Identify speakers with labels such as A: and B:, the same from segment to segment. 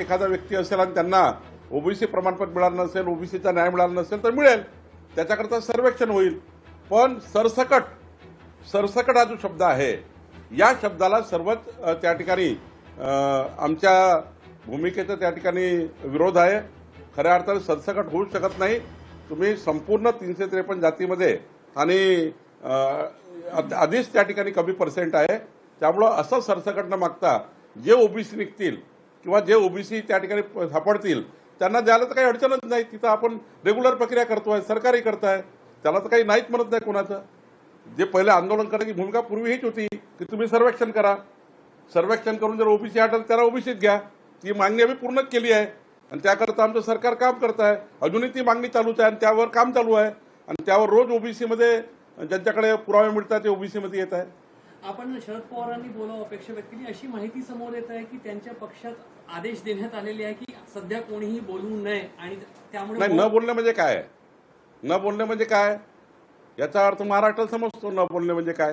A: एखादा व्यक्ती असेल आणि त्यांना ओबीसी प्रमाणपत्र मिळालं नसेल, ओबीसीचा न्याय मिळाला नसेल तर मिळेल, त्याच्याकरता सर्वेक्षण होईल. पण सरसकट हा जो शब्द आहे, या शब्दाला सर्वच त्या ठिकाणी आमच्या भूमिकेचा त्या ठिकाणी विरोध आहे. खऱ्या अर्थाने सरसकट होऊ शकत नाही. तुम्ही संपूर्ण 353 जातीमध्ये आणि आधीच त्या ठिकाणी कमी पर्सेंट आहे, त्यामुळं असं सरसकट न मागता जे ओबीसी निघतील किंवा जे ओबीसी त्या ठिकाणी सापडतील त्यांना द्यायला तर काही अडचणच नाही. तिथं आपण रेग्युलर प्रक्रिया करतोय, सरकारी करताय, त्याला तर काही नाहीच म्हणत नाही कोणाचं. जे पहिले आंदोलन करण्याची भूमिका पूर्वी हीच होती की तुम्ही सर्वेक्षण करा, सर्वेक्षण करून जर ओबीसी आढळलं त्याला ओबीसीत घ्या. ती मागणी आम्ही पूर्ण केली आहे आणि त्याकरता आमचं सरकार काम करत आहे. अजूनही ती मागणी चालूच आहे आणि त्यावर काम चालू आहे आणि त्यावर रोज ओबीसीमध्ये ज्यांच्याकडे पुरावे मिळतात ते ओबीसीमध्ये येत आहे.
B: आपण शरद पवारांनी बोलावं अपेक्षा व्यक्त केली, अशी माहिती समोर येत आहे की त्यांच्या पक्षात आदेश देण्यात आलेले आहे की सध्या कोणीही बोलू नये आणि त्यामुळे
A: नाही, न बोलणे म्हणजे काय? न बोलणे म्हणजे काय याचा अर्थ महाराष्ट्राला समजतो. न बोलणे म्हणजे काय?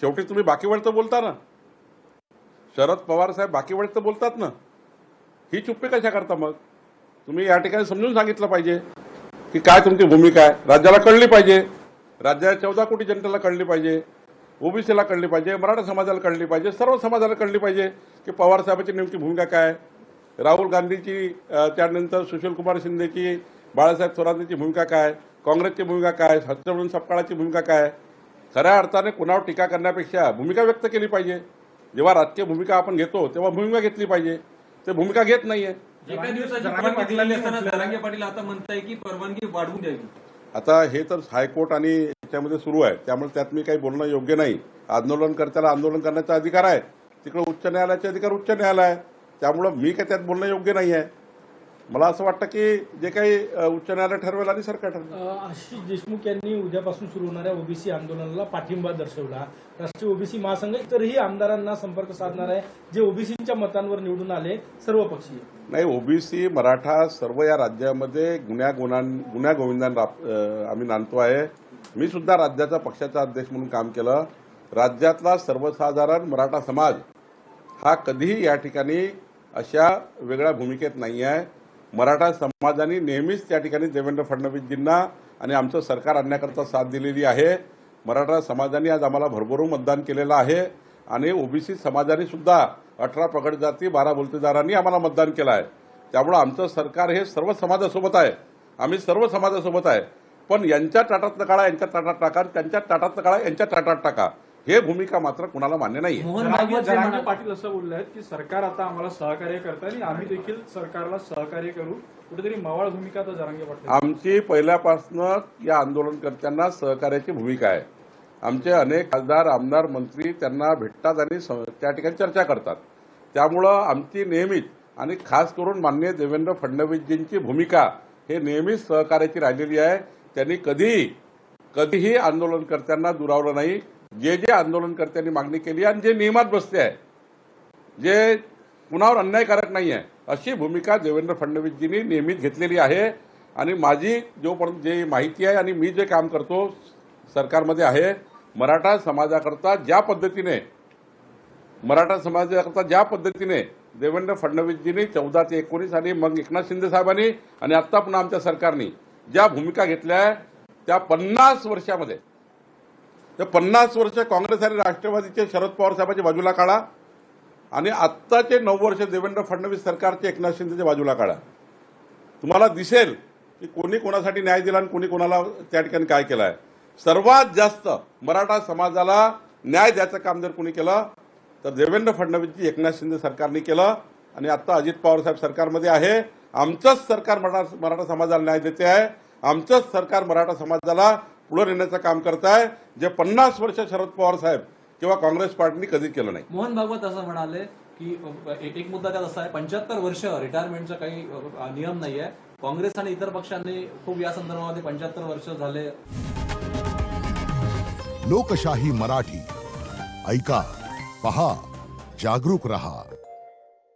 A: शेवटी तुम्ही बाकी वेळ तर बोलता ना. शरद पवार साहेब बाकी वेळ तर बोलतात ना. ही चुप्पी कशा करता मग? तुम्ही या ठिकाणी समजून सांगितलं पाहिजे की काय तुमची भूमिका आहे. राज्याला कळली पाहिजे, राज्याच्या 14 कोटी जनतेला कळली पाहिजे, ओबीसीला कळली पाहिजे, मराठा समाजाला कळली पाहिजे, सर्व समाजाला कळली पाहिजे की पवार साहेबांची नेमकी भूमिका काय, राहुल गांधीची, त्यानंतर सुशीलकुमार शिंदेची, बाळासाहेब थोरातची भूमिका काय, काँग्रेसची भूमिका काय, हर्षवर्धन सपकाळाची भूमिका काय. खऱ्या अर्थाने कुणावर टीका करण्यापेक्षा भूमिका व्यक्त केली पाहिजे. जेव्हा राजकीय भूमिका आपण घेतो तेव्हा भूमिका घेतली पाहिजे. ते भूमिका घेत नाहीये.
C: एका दिवसाची परवानगी दिलेली असताना जरांगे पाटील आता म्हणताय की परवानगी वाढवून द्यावी.
A: आता हे तर हायकोर्ट आणि याच्यामध्ये सुरू आहे, त्यामुळे त्यात मी काही बोलणं योग्य नाही. आंदोलनकर्त्याला आंदोलन करण्याचा अधिकार आहे, तिकडे उच्च न्यायालयाचे अधिकार उच्च न्यायालय आहे, त्यामुळं मी काय त्यात बोलणं योग्य नाही आहे. मला असं वाटतं की जे काही उच्च न्यायालय ठरवेल आणि सरकार ठरवेल.
D: आशिष देशमुख यांनी उद्यापासून सुरू होणाऱ्या ओबीसी आंदोलनाला पाठिंबा दर्शवला. राष्ट्रीय ओबीसी महासंघ इतरही आमदारांना संपर्क साधणार आहे जे ओबीसीच्या मतांवर निवडून आले सर्व पक्षीय.
A: नाही, ओबीसी मराठा सर्व या राज्यामध्ये गुण्यागोविंदांना आम्ही नांदतो आहे. मी सुद्धा राज्याचा पक्षाचा अध्यक्ष म्हणून काम केलं. राज्यातला सर्वसाधारण मराठा समाज हा कधीही या ठिकाणी अशा वेगळ्या भूमिकेत नाही आहे. मराठा समाजाने नेहमीच त्या ठिकाणी देवेंद्र फडणवीसजींना आणि आमचं सरकार आणण्याकरता साथ दिलेली आहे. मराठा समाजाने आज आम्हाला भरभरून मतदान केलेलं आहे आणि ओबीसी समाजाने सुद्धा 18 प्रगत जाती 12 बोलतेदारांनी आम्हाला मतदान केलं आहे. त्यामुळं आमचं सरकार हे सर्व समाजासोबत आहे. आम्ही सर्व समाजासोबत आहे. पण यांच्या ताटातलं काळा यांच्या ताटात टाका, त्यांच्या ताटातलं काळा यांच्या ताटात टाका, हे भूमिका मात्र कुणाला मान्य नाही.
E: जरांगे पाटील असं बोलले आहेत की सरकार आता आम्हाला सहकार्य करत आहे आणि आम्ही देखील सरकारला सहकार्य करू. कुठेतरी मवाळ भूमिका आता जरांगे पाटील.
A: आमची पहिल्यापासून या आंदोलनकर्त्यांना सहकार्याची भूमिका आहे. आमचे अनेक खासदार, आमदार, मंत्री त्यांना भेटतात आणि त्या ठिकाणी चर्चा करतात. त्यामुळं आमची नेहमीच आणि खास करून माननीय देवेंद्र फडणवीसजींची भूमिका हे नेहमीच सहकार्याची राहिलेली आहे. त्यांनी कधीही आंदोलनकर्त्यांना दुरावलं नाही. जे जे आंदोलनकर्त्यांनी मागणी केली आणि जे नियमात बसते आहे, जे कुणावर अन्यायकारक नाही आहे, अशी भूमिका देवेंद्र फडणवीसजींनी नेहमीच घेतलेली आहे. आणि माझी जोपर्यंत जे माहिती आहे आणि मी जे काम करतो सरकारमध्ये आहे, मराठा समाजाकरता ज्या पद्धतीने देवेंद्र फडणवीसजींनी 14 ते 19 आणि मग एकनाथ शिंदे साहेबांनी आणि आत्ता पुन्हा आमच्या सरकारने ज्या भूमिका घेतल्या आहे त्या 50 वर्षामध्ये, तर 50 वर्ष काँग्रेस आणि राष्ट्रवादीचे शरद पवार साहेबांच्या बाजूला काढा आणि आत्ताचे 9 वर्ष देवेंद्र फडणवीस सरकारचे एकनाथ शिंदेच्या बाजूला काढा. तुम्हाला दिसेल की कोणी कोणासाठी न्याय दिला आणि कोणी कोणाला त्या ठिकाणी काय केलं आहे. सर्वात जास्त मराठा समाजाला न्याय द्यायचं काम जर कोणी केलं तर देवेंद्र फडणवीसजी एकनाथ शिंदे सरकारने केलं आणि आत्ता अजित पवार साहेब सरकारमध्ये आहे. आमचंच सरकार मराठा समाजाला न्याय देते आहे. आमचंच सरकार मराठा समाजाला पुढे नेण्याचं काम करत आहे, जे 50 वर्ष शरद पवार साहेब किंवा काँग्रेस पार्टीने कधी केलं नाही.
C: मोहन भागवत असं म्हणाले की एक मुद्दा त्यात असा आहे, 75 वर्ष रिटायरमेंटचा काही नियम नाही आहे. काँग्रेस आणि इतर पक्षांनी खूप या संदर्भामध्ये 75 वर्ष झाले.
F: लोकशाही मराठी ऐका, पहा, जागरूक रहा.